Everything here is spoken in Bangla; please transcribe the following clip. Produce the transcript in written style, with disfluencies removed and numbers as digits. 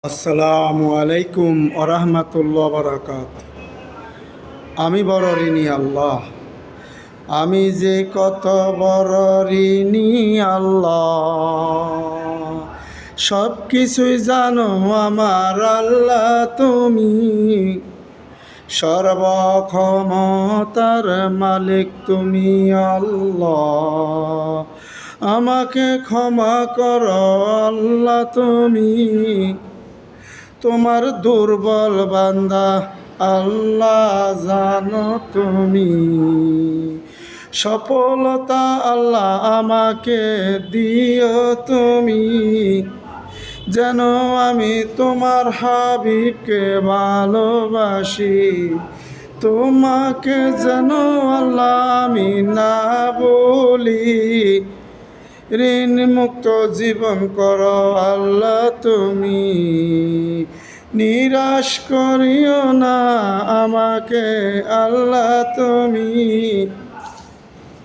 আসসালামু আলাইকুম আরহামাতুল্লাহ বারাকাত। আমি বড় ঋণী আল্লাহ, আমি যে কত বড় ঋণী আল্লাহ। সব কিছুই জানো আমার আল্লাহ, তুমি সর্বক্ষমতার মালিক তুমি আল্লাহ। আমাকে ক্ষমা করো আল্লাহ, তুমি তোমার দুর্বল বান্দা আল্লাহ, জানো তুমি। সফলতা আল্লাহ আমাকে দিও তুমি, যেন আমি তোমার হাবিবকে ভালোবাসি। তোমাকে যেন আল্লাহ আমি না বলি। ঋণ মুক্ত জীবন করো আল্লাহ তুমি, নিরাশ করিও না আমাকে আল্লাহ তুমি।